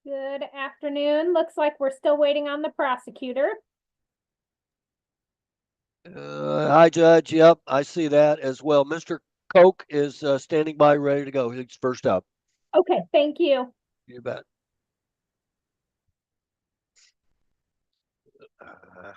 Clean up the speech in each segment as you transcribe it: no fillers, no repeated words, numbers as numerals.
Good afternoon. Looks like we're still waiting on the prosecutor. Hi, Judge. Yep, I see that as well. Mr. Koch is standing by, ready to go. He's first up. Okay, thank you. You bet. Uh,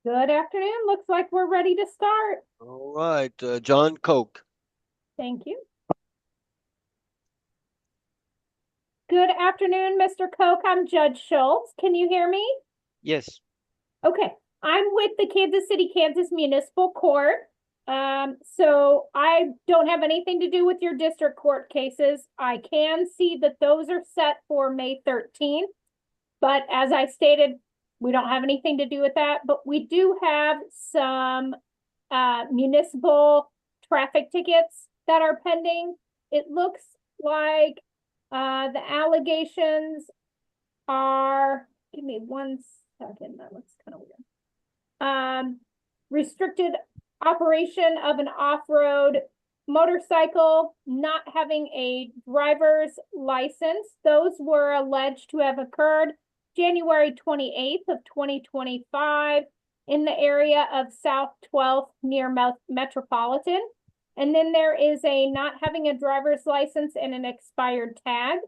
Good afternoon. Looks like we're ready to start. all right, John Koch. Thank you. Good afternoon, Mr. Koch. I'm Judge Schultz. Can you hear me? Yes. Okay. I'm with the Kansas City, Kansas Municipal Court. So I don't have anything to do with your district court cases. I can see that those are set for May 13th. But as I stated, we don't have anything to do with that. But we do have some municipal traffic tickets that are pending. It looks like the allegations are, give me 1 second, that looks kind of weird. Restricted operation of an off-road motorcycle, not having a driver's license. Those were alleged to have occurred January 28th of 2025 in the area of South 12th near Metropolitan. And then there is a not having a driver's license and an expired tag.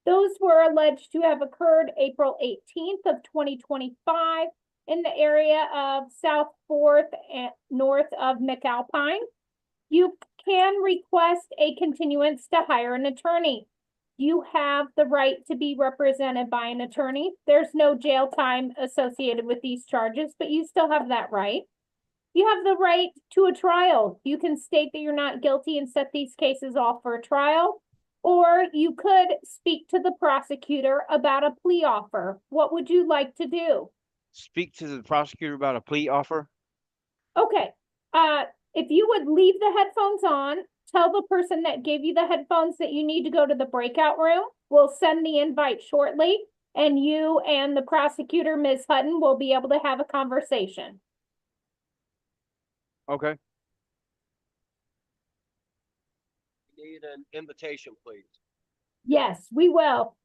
Those were alleged to have occurred April 18th of 2025 in the area of South 4th and north of McAlpine. You can request a continuance to hire an attorney. You have the right to be represented by an attorney. There's no jail time associated with these charges, but you still have that right. You have the right to a trial. You can state that you're not guilty and set these cases off for a trial, or you could speak to the prosecutor about a plea offer. What would you like to do? Speak to the prosecutor about a plea offer. Okay. If you would leave the headphones on, tell the person that gave you the headphones that you need to go to the breakout room. We'll send the invite shortly, and you and the prosecutor, Ms. Hutton, will be able to have a conversation. Okay. Need an invitation, please. Yes, we will.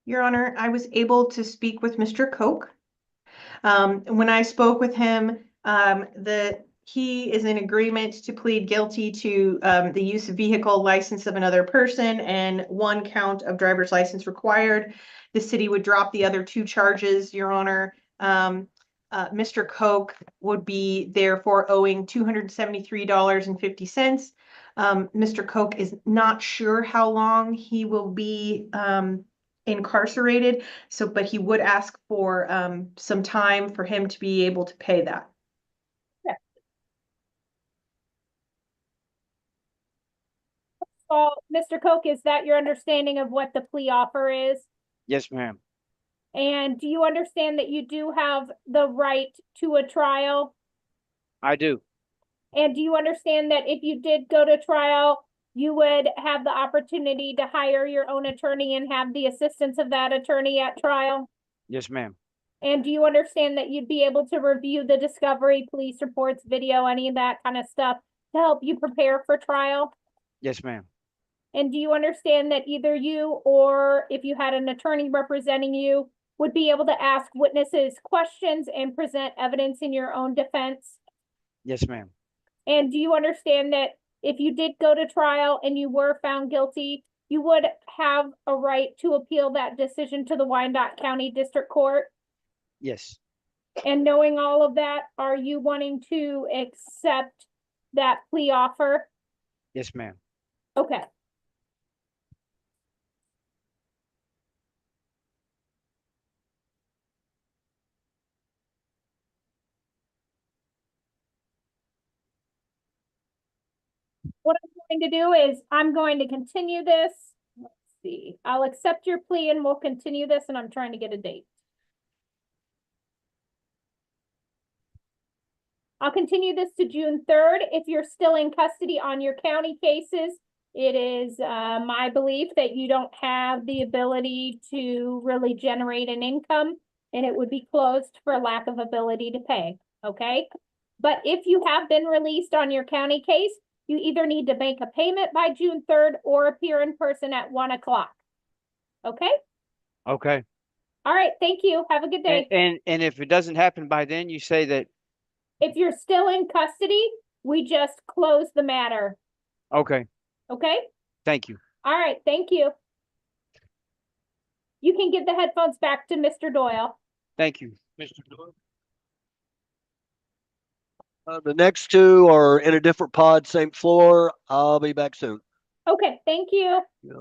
Your Honor, I was able to speak with Mr. Koch. When I spoke with him, he is in agreement to plead guilty to the use of vehicle license of another person and 1 count of driver's license required. The city would drop the other 2 charges, Your Honor. Mr. Koch would be therefore owing $273.50. Mr. Koch is not sure how long he will be incarcerated. But he would ask for some time for him to be able to pay that. So, Mr. Koch, is that your understanding of what the plea offer is? Yes, ma'am. And do you understand that you do have the right to a trial? I do. And do you understand that if you did go to trial, you would have the opportunity to hire your own attorney and have the assistance of that attorney at trial? Yes, ma'am. And do you understand that you'd be able to review the discovery, police reports, video, any of that kind of stuff to help you prepare for trial? Yes, ma'am. And do you understand that either you or if you had an attorney representing you would be able to ask witnesses questions and present evidence in your own defense? Yes, ma'am. And do you understand that if you did go to trial and you were found guilty, you would have a right to appeal that decision to the Wyandotte County District Court? Yes. And knowing all of that, are you wanting to accept that plea offer? Yes, ma'am. Okay. What I'm going to do is I'm going to continue this. Let's see. I'll accept your plea and we'll continue this, and I'm trying to get a date. I'll continue this to June 3rd. If you're still in custody on your county cases, it is my belief that you don't have the ability to really generate an income, and it would be closed for lack of ability to pay, okay? But if you have been released on your county case, you either need to make a payment by June 3rd or appear in person at 1 o'clock. Okay? Okay. All right, thank you. Have a good day. And if it doesn't happen by then, you say that. If you're still in custody, we just close the matter. Okay. Okay? Thank you. All right, thank you. You can give the headphones back to Mr. Doyle. Thank you, Mr. Doyle. The next 2 are in a different pod, same floor. I'll be back soon. Okay, thank you. Yep.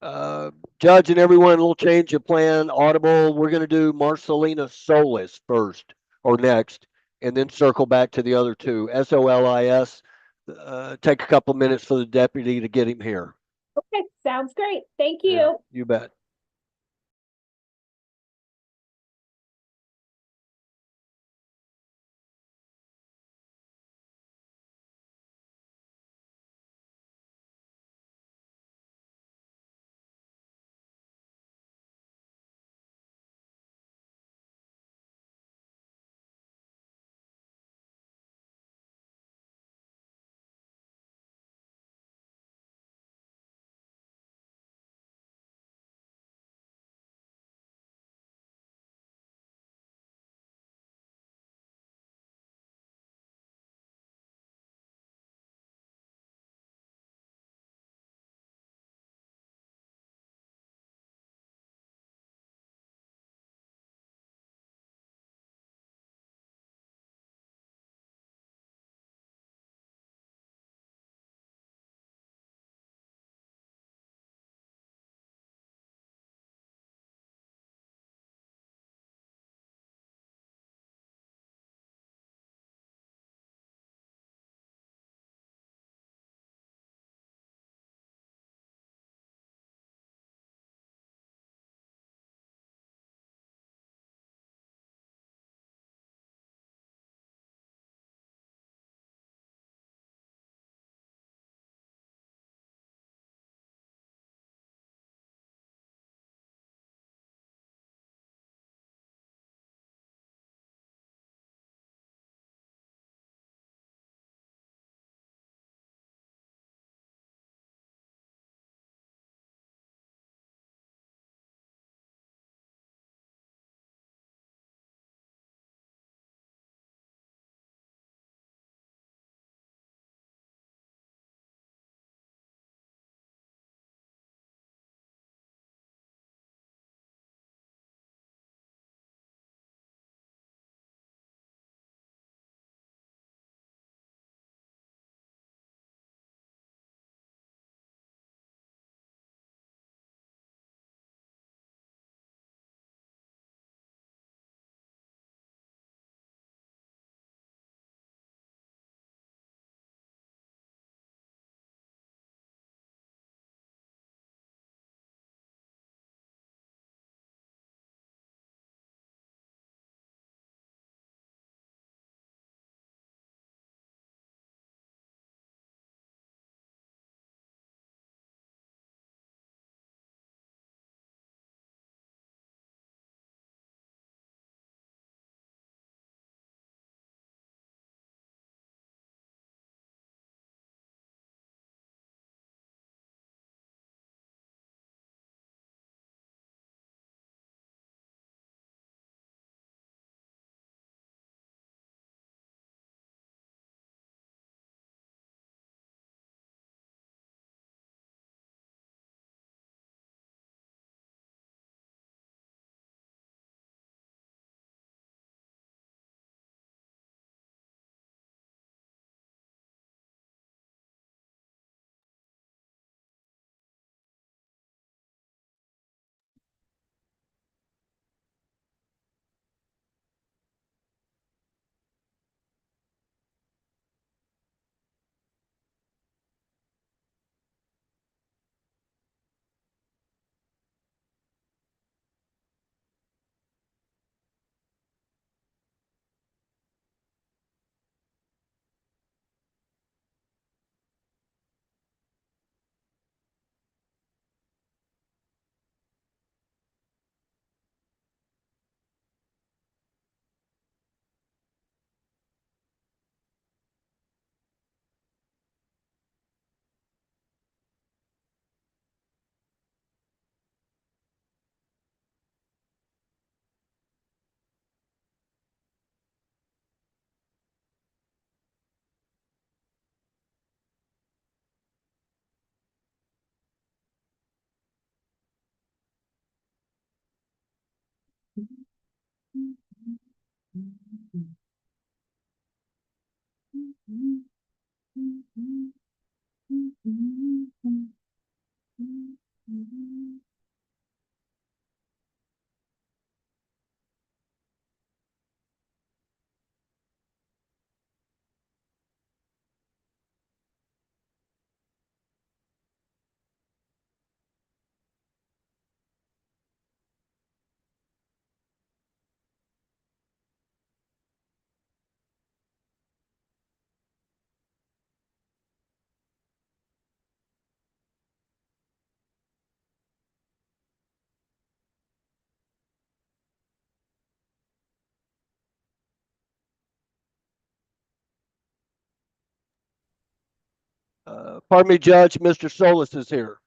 Judge and everyone, a little change of plan, audible. We're gonna do Marcelina Solis first or next, and then circle back to the other two. SOLIS. Take a couple minutes for the deputy to get him here. Okay, sounds great. Thank Yeah, you. you bet. Pardon me, Judge, Mr. Solis is here.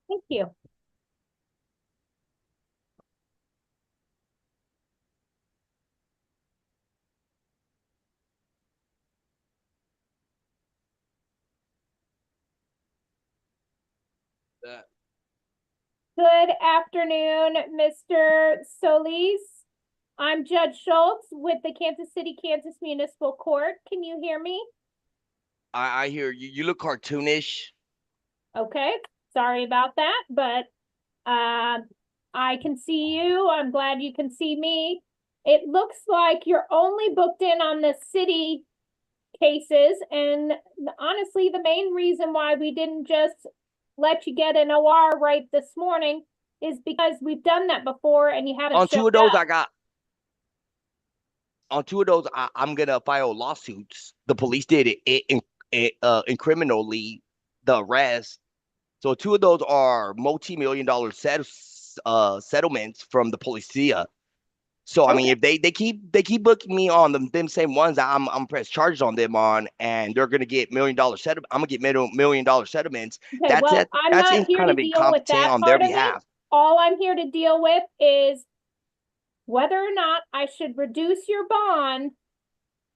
Thank you. Good afternoon, Mr. Solis. I'm Judge Schultz with the Kansas City, Kansas Municipal Court. Can you hear me? I hear you. You look cartoonish. Okay, sorry about that, but I can see you. I'm glad you can see me. It looks like you're only booked in on the city cases, and honestly, the main reason why we didn't just let you get an OR right this morning is because we've done that before and you haven't On two showed of those, up. I'm gonna file lawsuits. The police did in criminally the arrest. So two of those are multi-million-dollar settlements from the policia. So I mean, Okay. if they keep booking me on them same ones that I'm press charges on them on, and they're gonna get $1 million settlement. I'm gonna get $1 million settlements. Okay, well, I'm That not seems here kind to of deal with incompetent that on their part of it. behalf. All I'm here to deal with is whether or not I should reduce your bond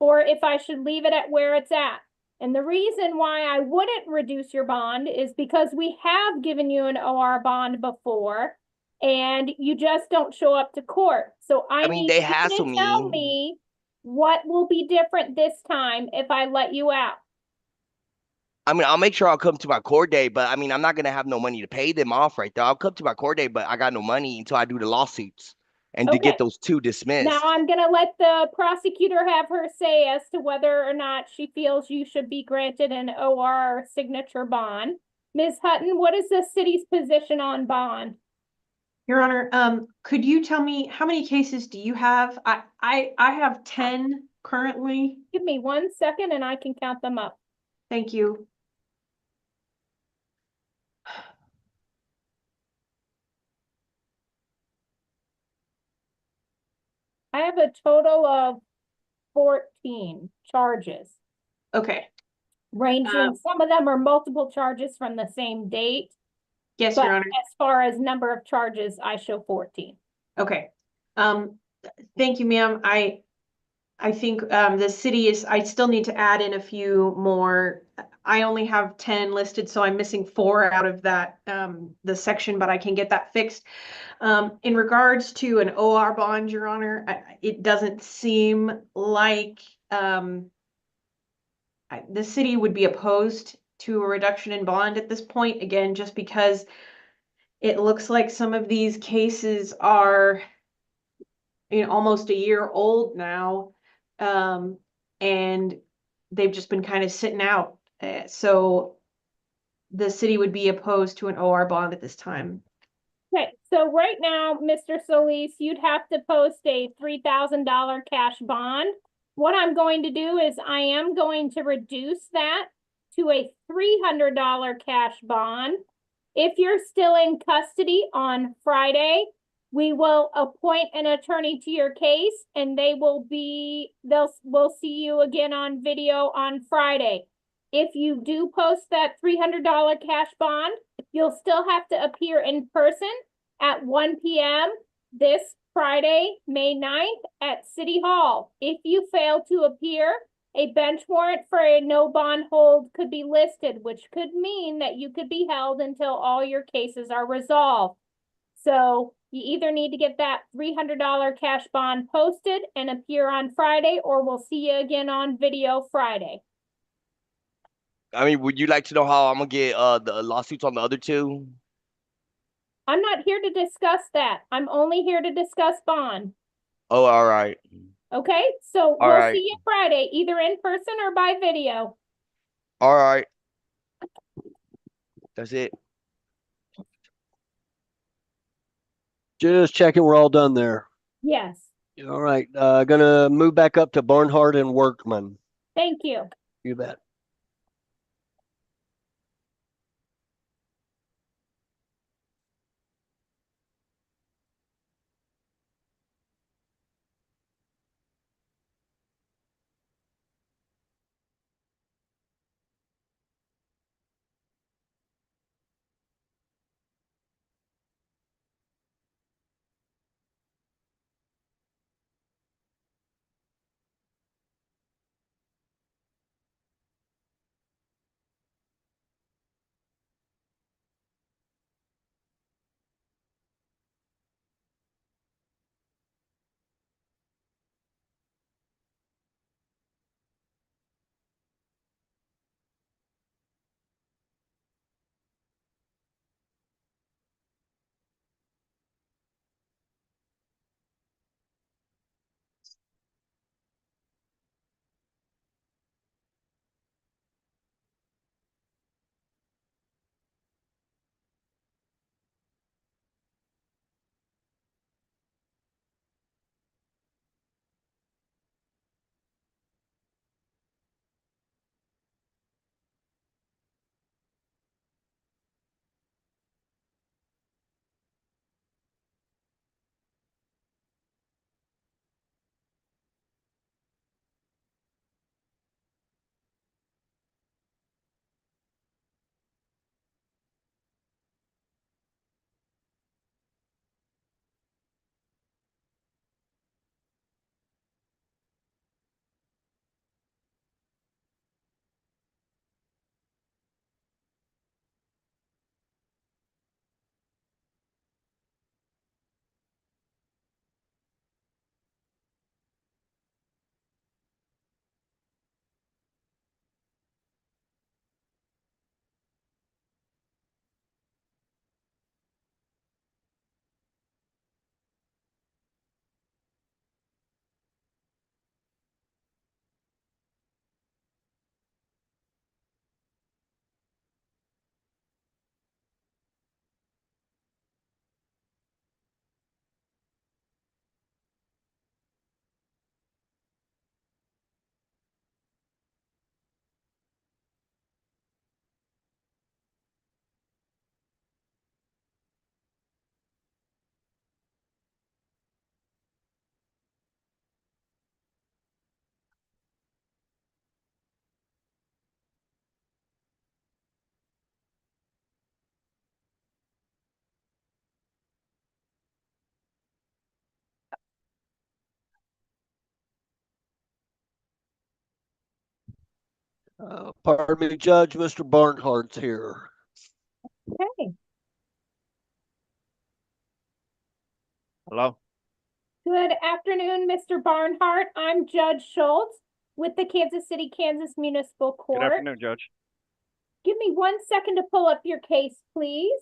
or if I should leave it at where it's at. And the reason why I wouldn't reduce your bond is because we have given you an OR bond before and you just don't show up to court. So I I mean, need they you hassle to tell me. me what will be different this time if I let you out. I mean, I'll make sure I'll come to my court day, but I mean, I'm not gonna have no money to pay them off right there. I'll come to my court day, but I got no money until I do the lawsuits and to Okay. get those two Now dismissed. I'm gonna let the prosecutor have her say as to whether or not she feels you should be granted an OR signature bond. Ms. Hutton, what is the city's position on bond? Your Honor, could you tell me how many cases do you have? I have 10 currently. Give me 1 second and I can count them up. Thank you. I have a total of 14 charges, Okay. ranging, some of them are multiple charges from the same date, Yes, but Your Honor. as far as number of charges, I show 14. Okay. Thank you, ma'am. I think the city is, I still need to add in a few more. I only have 10 listed, so I'm missing 4 out of that the section, but I can get that fixed. In regards to an OR bond, Your Honor, it doesn't seem like the city would be opposed to a reduction in bond at this point, again, just because it looks like some of these cases are almost a year old now. And they've just been kind of sitting out. So the city would be opposed to an OR bond at this time. Okay, so right now, Mr. Solis, you'd have to post a $3,000 cash bond. What I'm going to do is I am going to reduce that to a $300 cash bond. If you're still in custody on Friday, we will appoint an attorney to your case and we'll see you again on video on Friday. If you do post that $300 cash bond, you'll still have to appear in person at 1 p.m. this Friday, May 9th at City Hall. If you fail to appear, a bench warrant for a no bond hold could be listed, which could mean that you could be held until all your cases are resolved. So you either need to get that $300 cash bond posted and appear on Friday, or we'll see you again on video Friday. I mean, would you like to know how I'm gonna get the lawsuits on the other two? I'm not here to discuss that. I'm only here to discuss bond. Oh, all right. Okay, so All we'll right. see you Friday, either in person or by video. All right. That's it. Just checking we're all done there. Yes, All right, gonna move back up to Barnhart and Workman. thank you. You bet. Pardon me, Judge, Mr. Barnhart's here. Okay, Hello? good afternoon, Mr. Barnhart. I'm Judge Schultz with the Kansas City, Kansas Municipal Good Court. afternoon, Judge. Give me 1 second to pull up your case, please.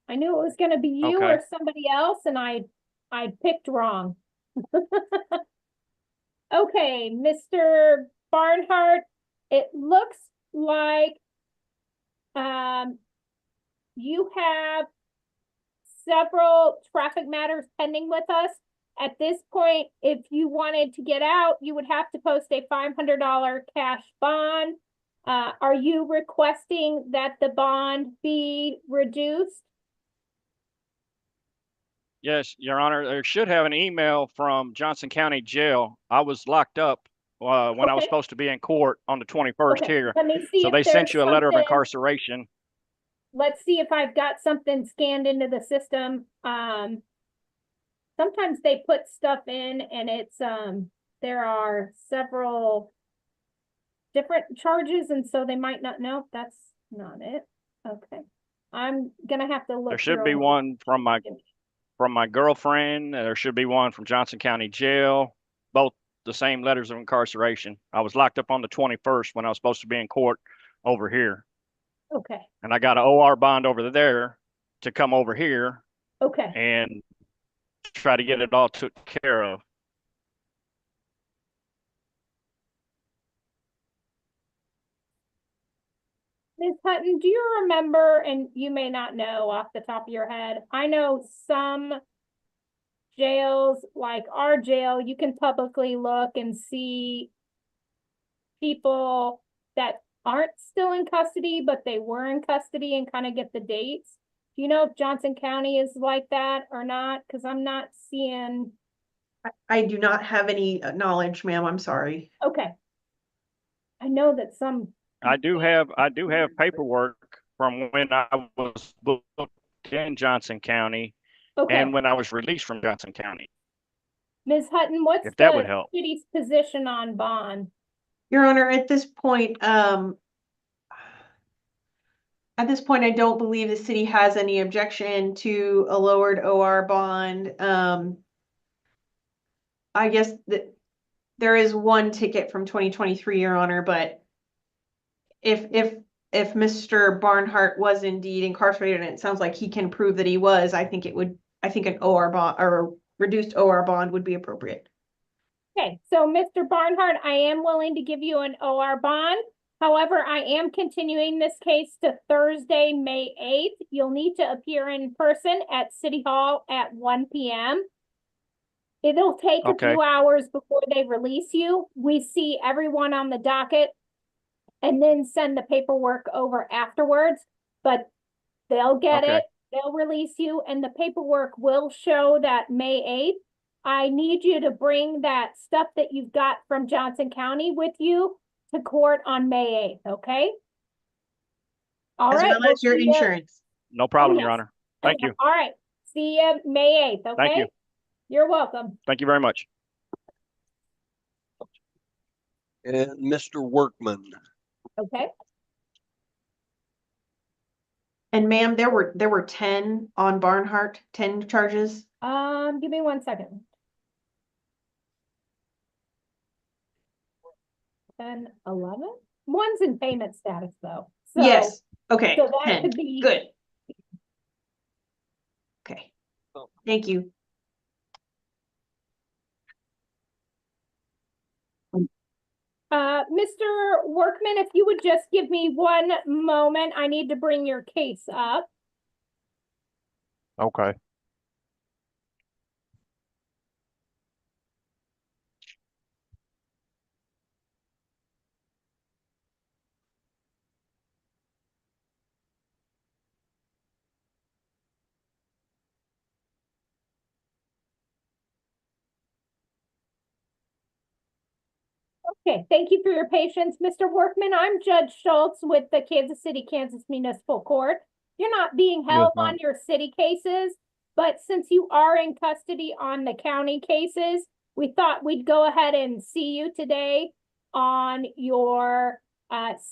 I knew it was gonna be you Okay. or somebody else, and I picked wrong. Okay, Mr. Barnhart, it looks like you have several traffic matters pending with us. At this point, if you wanted to get out, you would have to post a $500 cash bond. Are you requesting that the bond be reduced? Yes, Your Honor, there should have an email from Johnson County Jail. I was locked up when I was Okay. supposed to be in court on the 21st Okay, here. let me see So if they sent there's you a letter of something. incarceration. Let's see if I've got something scanned into the system. Sometimes they put stuff in and it's, there are several different charges, and so they might not know. That's not it. Okay. I'm gonna have to look. There should through be them. one from my girlfriend. There should be one from Johnson County Jail. Both the same letters of incarceration. I was locked up on the 21st when I was supposed to be in court over here. Okay, And I got an OR bond over there to come over here okay. and try to get it all took care of. Ms. Hutton, do you remember, and you may not know off the top of your head, I know some jails, like our jail, you can publicly look and see people that aren't still in custody, but they were in custody and kind of get the dates. Do you know if Johnson County is like that or not? Because I'm not seeing, I do not have any knowledge, ma'am. I'm sorry. okay. I know that some, I do have paperwork from when I was booked in Johnson County okay. and when I was released from Johnson County. Ms. Hutton, what's If that would the help. city's position on bond? Your Honor, at this point, I don't believe the city has any objection to a lowered OR bond. I guess that there is one ticket from 2023, Your Honor, but if Mr. Barnhart was indeed incarcerated, and it sounds like he can prove that he was, I think an OR bond or a reduced OR bond would be appropriate. Okay, so Mr. Barnhart, I am willing to give you an OR bond. However, I am continuing this case to Thursday, May 8th. You'll need to appear in person at City Hall at 1 p.m. It'll take a Okay. few hours before they release you. We see everyone on the docket and then send the paperwork over afterwards, but they'll get Okay. it, they'll release you, and the paperwork will show that May 8th. I need you to bring that stuff that you've got from Johnson County with you to court on May 8th, okay? All As right. well we'll as your see ya. insurance. No problem, yes. Your Honor. Thank you. All right. See you May 8th, okay? Thank you. You're welcome. Thank you very much. And Mr. Workman. Okay. And ma'am, there were 10 on Barnhart, 10 charges. Give me 1 second. 10, 11? One's in payment status though. So, Yes, okay, so that 10, could be good. Okay, thank you. Mr. Workman, if you would just give me 1 moment, I need to bring your case up. Okay. Okay, thank you for your patience, Mr. Workman. I'm Judge Schultz with the Kansas City, Kansas Municipal Court. You're not being held ma'am. on your city cases, but since you are in custody on the county cases, we thought we'd go ahead and see you today on your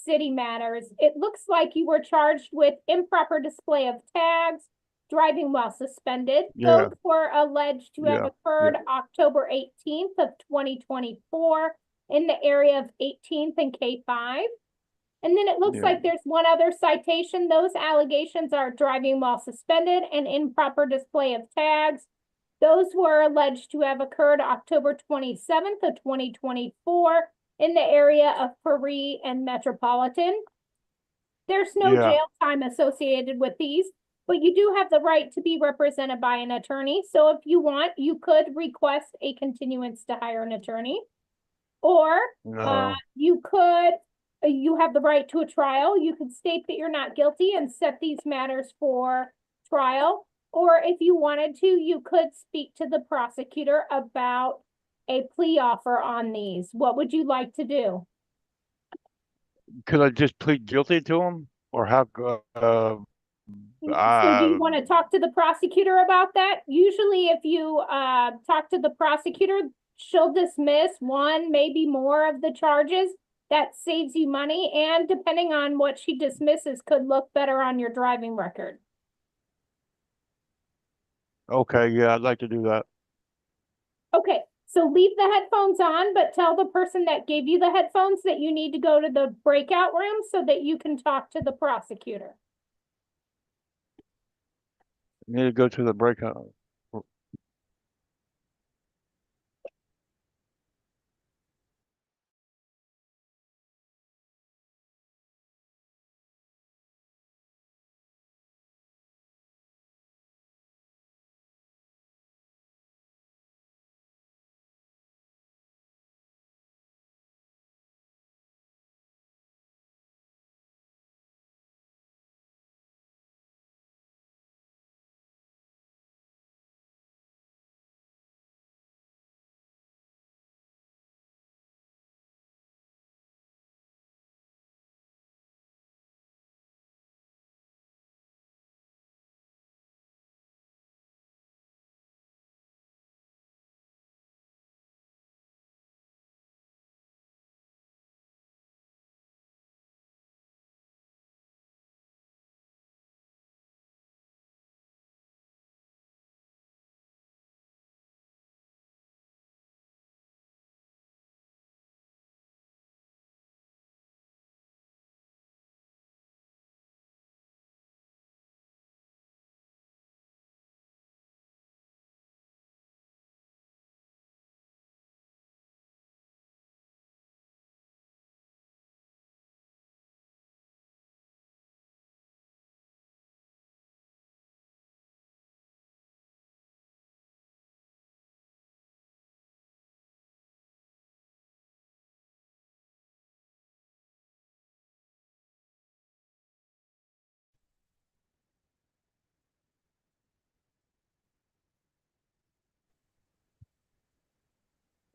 city matters. It looks like you were charged with improper display of tags, driving while suspended. Yeah. Those were alleged to have Yeah, occurred October 18th of 2024 in the area of 18th and K5. And then it looks Yeah. like there's one other citation. Those allegations are driving while suspended and improper display of tags. Those were alleged to have occurred October 27th of 2024 in the area of Paris and Metropolitan. There's no Yeah. jail time associated with these, but you do have the right to be represented by an attorney. So if you want, you could request a continuance to hire an attorney. Or No. you have the right to a trial. You could state that you're not guilty and set these matters for trial. Or if you wanted to, you could speak to the prosecutor about a plea offer on these. What would you like to do? Could I just plead guilty to him, or how? So do you want to talk to the prosecutor about that? Usually if you talk to the prosecutor, she'll dismiss 1, maybe more of the charges. That saves you money, and depending on what she dismisses, could look better on your driving record. Okay, yeah, I'd like to do that. Okay, So leave the headphones on, but tell the person that gave you the headphones that you need to go to the breakout room so that you can talk to the prosecutor. Need to go to the breakout.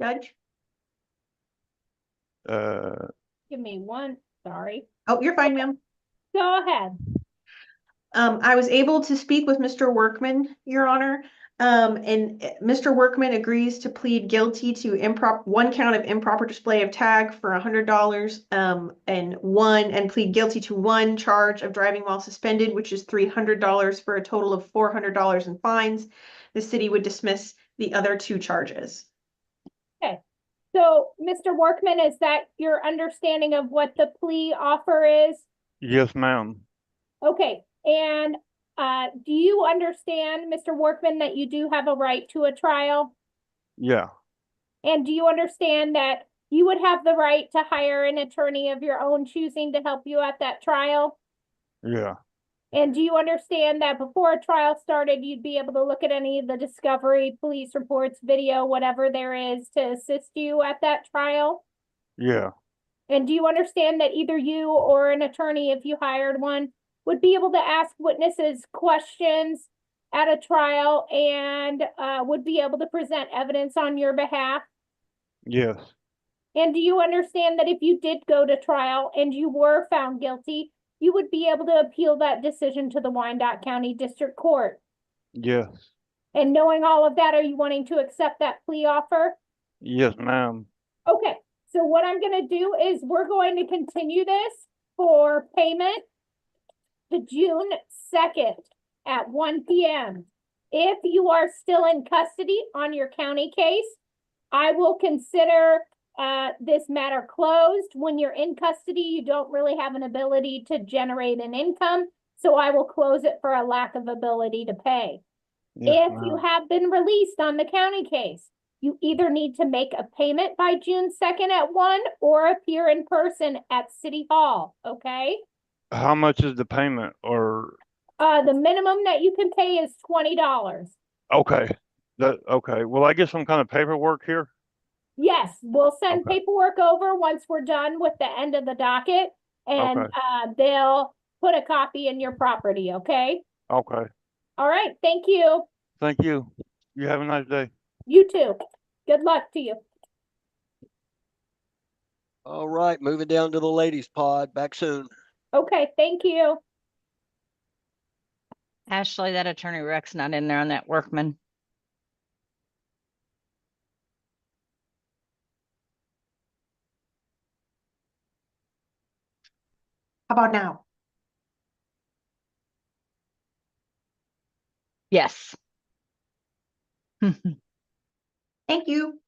Judge? Give me one, sorry. Oh, you're fine, ma'am. Go ahead. I was able to speak with Mr. Workman, Your Honor. And Mr. Workman agrees to plead guilty to one count of improper display of tag for $100, and plead guilty to one charge of driving while suspended, which is $300 for a total of $400 in fines. The city would dismiss the other two charges. So, Mr. Workman, is that your understanding of what the plea offer is? Yes, ma'am. Okay, and do you understand, Mr. Workman, that you do have a right to a trial? Yeah. And do you understand that you would have the right to hire an attorney of your own choosing to help you at that trial? Yeah. And do you understand that before a trial started, you'd be able to look at any of the discovery, police reports, video, whatever there is to assist you at that trial? Yeah. And do you understand that either you or an attorney, if you hired one, would be able to ask witnesses questions at a trial and would be able to present evidence on your behalf? Yes. And do you understand that if you did go to trial and you were found guilty, you would be able to appeal that decision to the Wyandotte County District Court? Yes. And knowing all of that, are you wanting to accept that plea offer? Yes, ma'am. Okay, so what I'm gonna do is we're going to continue this for payment to June 2nd at 1 p.m. If you are still in custody on your county case, I will consider this matter closed. When you're in custody, you don't really have an ability to generate an income, so I will close it for a lack of ability to pay. Yes, If you ma'am. have been released on the county case, you either need to make a payment by June 2nd at 1 or appear in person at City Hall, okay? How much is the payment or The minimum that you can pay is $20. okay. Okay. Will I get some kind of paperwork here? Yes, we'll send Okay. paperwork over once we're done with the end of the docket, and Okay. they'll put a copy in your property, okay? Okay. All right, thank you. Thank you. You have a nice day. You too. Good luck to you. All right, moving down to the ladies pod. Back soon. Okay, thank you. Ashley, that attorney Rex not in there on that Workman. How about now? Yes. Thank you.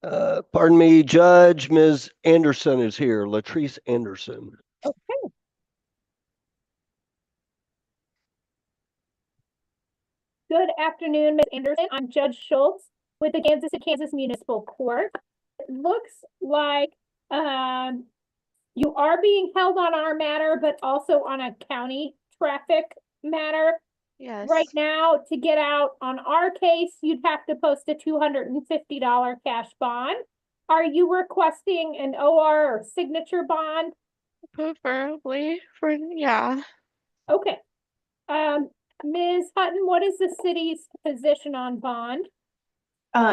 Pardon me, Judge, Ms. Anderson is here, Latrice Anderson. Okay. Good afternoon, Ms. Anderson. I'm Judge Schultz with the Kansas Municipal Court. It looks like you are being held on our matter, but also on a county traffic matter. Yes. Right now, to get out on our case, you'd have to post a $250 cash bond. Are you requesting an OR or signature bond? Preferably for, yeah. Okay. Ms. Hutton, what is the city's position on bond?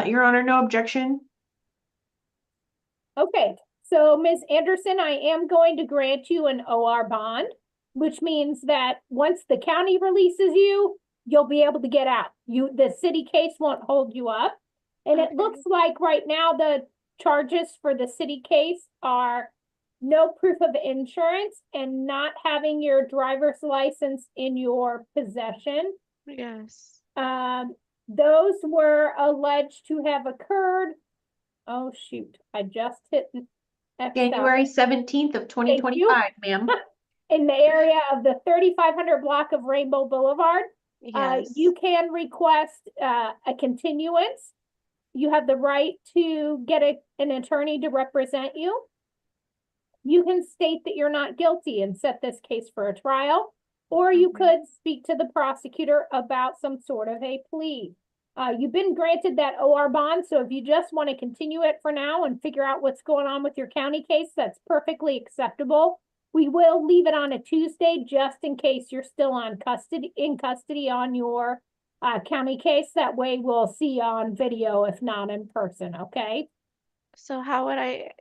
Your Honor, no objection. Okay, so Ms. Anderson, I am going to grant you an OR bond, which means that once the county releases you, you'll be able to get out. The city case won't hold you up. And it Okay. looks like right now the charges for the city case are no proof of insurance and not having your driver's license in your possession. Yes. Those were alleged to have occurred. Oh, shoot, I just hit X January 17th of 2025, ma'am. in the area of the 3500 block of Rainbow Boulevard. Yes. You can request a continuance. You have the right to get an attorney to represent you. You can state that you're not guilty and set this case for a trial, or you Okay. could speak to the prosecutor about some sort of a plea. You've been granted that OR bond, so if you just want to continue it for now and figure out what's going on with your county case, that's perfectly acceptable. We will leave it on a Tuesday just in case you're still in custody on your county case. That way we'll see you on video if not in person, okay? So how would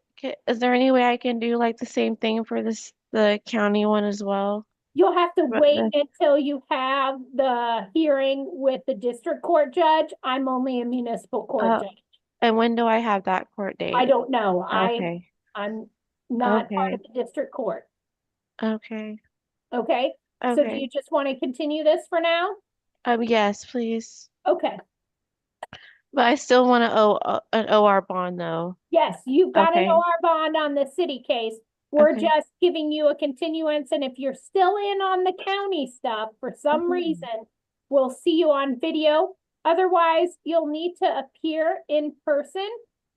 is there any way I can do like the same thing for the county one as well? You'll have to But wait until you have the hearing with the district court judge. I'm only a municipal court judge. And when do I have that court date? I don't know. Okay. I'm not part of Okay. the district court. Okay. Okay? So do Okay. you just want to continue this for now? Yes, please. Okay. But I still want to owe an OR bond though. Yes, you've got an Okay. OR bond on the city case. We're Okay. just giving you a continuance, and if you're still in on the county stuff for some Mhm. reason, we'll see you on video. Otherwise, you'll need to appear in person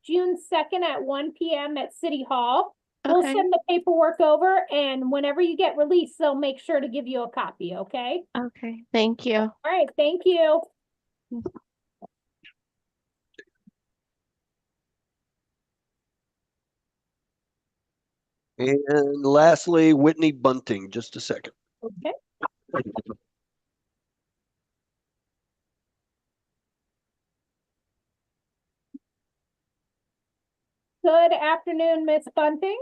June 2nd at 1 p.m. at City Hall. We'll Okay. send the paperwork over, and whenever you get released, they'll make sure to give you a copy, okay? Okay. Thank you. All right, thank you. And lastly, Whitney Bunting, just a second. Okay. Good afternoon, Miss Bunting.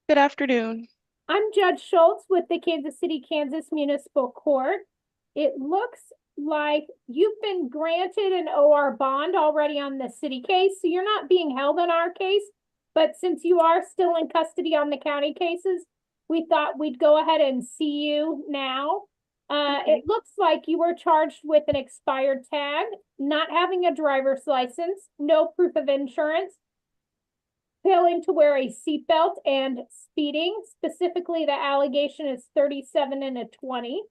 Good afternoon. I'm Judge Schultz with the Kansas City, Kansas Municipal Court. It looks like you've been granted an OR bond already on the city case, so you're not being held on our case. But since you are still in custody on the county cases, we thought we'd go ahead and see you now. Okay. It looks like you were charged with an expired tag, not having a driver's license, no proof of insurance, failing to wear a seatbelt, and speeding. Specifically, the allegation is 37 and a 20.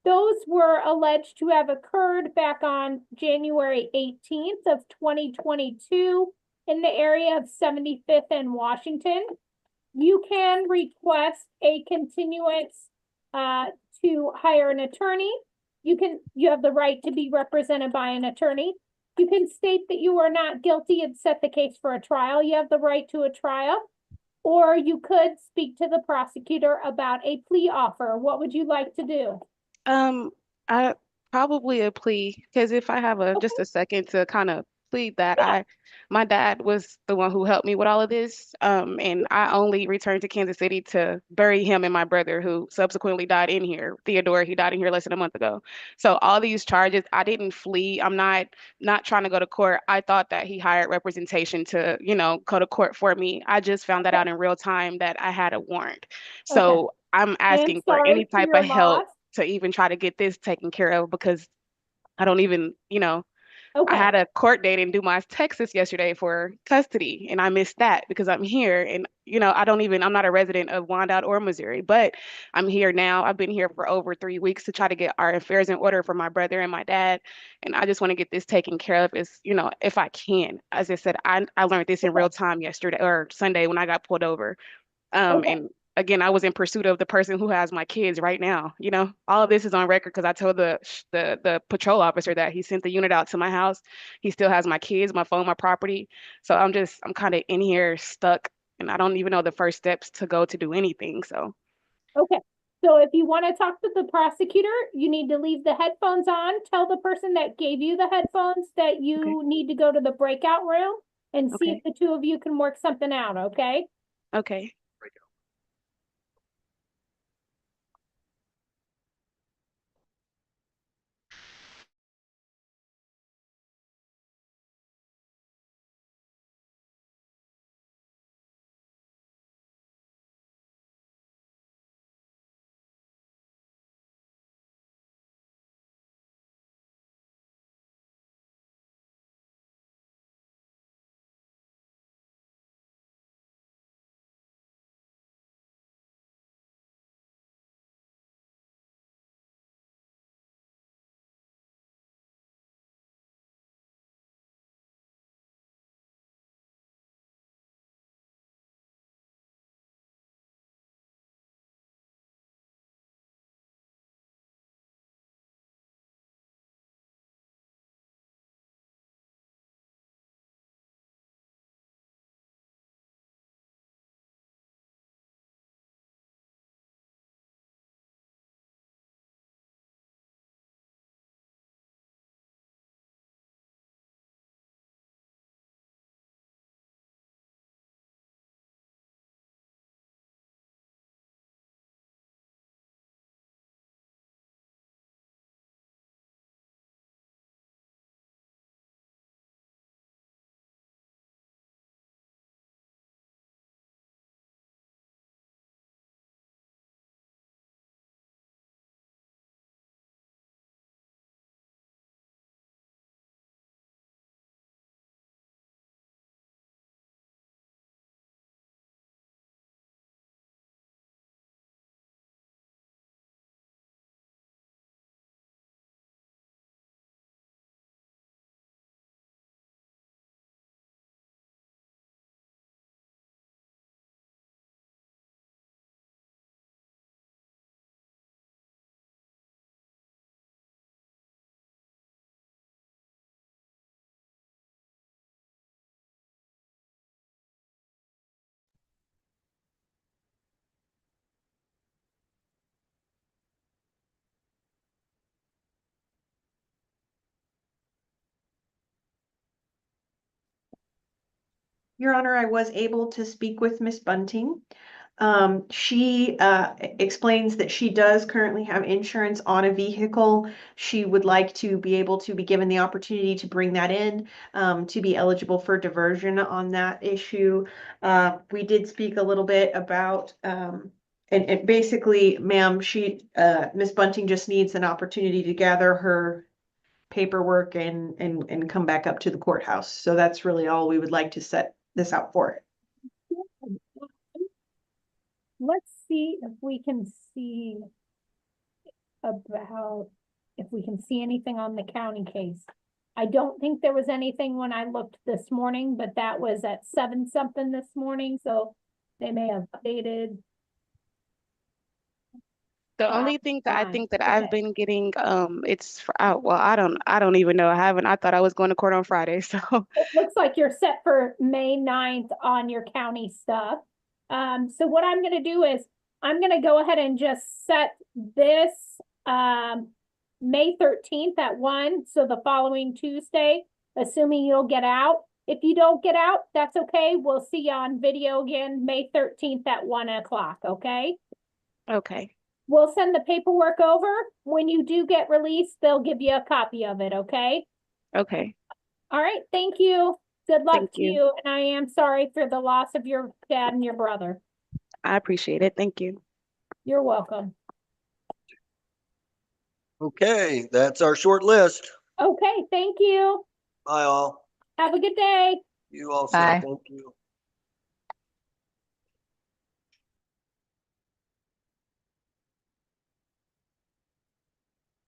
Those were alleged to have occurred back on January 18th of 2022 in the area of 75th and Washington. You can request a continuance to hire an attorney. You have the right to be represented by an attorney. You can state that you are not guilty and set the case for a trial. You have the right to a trial. Or you could speak to the prosecutor about a plea offer. What would you like to do? I probably a plea, because if I have just a second to kind of plead that, Yeah. my dad was the one who helped me with all of this. And I only returned to Kansas City to bury him and my brother, who subsequently died in here. Theodore, he died in here less than a month ago. So all these charges, I didn't flee. I'm not trying to go to court. I thought that he hired representation to, go to court for me. I just found that out in real time that I had a warrant. So I'm asking for sorry any for type your of help loss. to even try to get this taken care of, because I don't even, I Okay, had a court date in Dumas, Texas yesterday for custody, and I missed that because I'm here. And, I'm not a resident of Wyandotte or Missouri, but I'm here now. I've been here for over 3 weeks to try to get our affairs in order for my brother and my dad. And I just want to get this taken care of if I can. As I said, I learned this in Okay. real time yesterday or Sunday when I got pulled over. Okay. And again, I was in pursuit of the person who has my kids right now. All of this is on record because I told the patrol officer that he sent the unit out to my house. He still has my kids, my phone, my property. So I'm kind of in here stuck, and I don't even know the first steps to go to do anything. So Okay. So if you want to talk to the prosecutor, you need to leave the headphones on. Tell the person that gave you the headphones that you okay, need to go to the breakout room and see if okay, the two of you can work something out, okay? okay. Your Honor, I was able to speak with Miss Bunting. She explains that she does currently have insurance on a vehicle. She would like to be able to be given the opportunity to bring that in to be eligible for diversion on that issue. We did speak a little bit about and basically, ma'am, Miss Bunting just needs an opportunity to gather her paperwork and come back up to the courthouse. So that's really all we would like to set this out for. Let's see if we can see about, if we can see anything on the county case. I don't think there was anything when I looked this morning, but that was at 7 something this morning, so they may have updated. The only thing that I Fine. think that I've Okay. been getting, it's for, well, I don't even know. I thought I was going to court on Friday, so. It looks like you're set for May 9th on your county stuff. So what I'm gonna do is, I'm gonna go ahead and just set this, May 13th at 1, so the following Tuesday, assuming you'll get out. If you don't get out, that's okay. We'll see you on video again, May 13th at 1 o'clock, okay? Okay, We'll send the paperwork over. When you do get released, they'll give you a copy of it, okay? okay. All right, thank you. Good luck Thank to you. you, and I am sorry for the loss of your dad and your brother. I appreciate it. Thank you. You're welcome. Okay, that's our short list. Okay, thank you. Bye all. Have a good day. You also, Bye. thank you.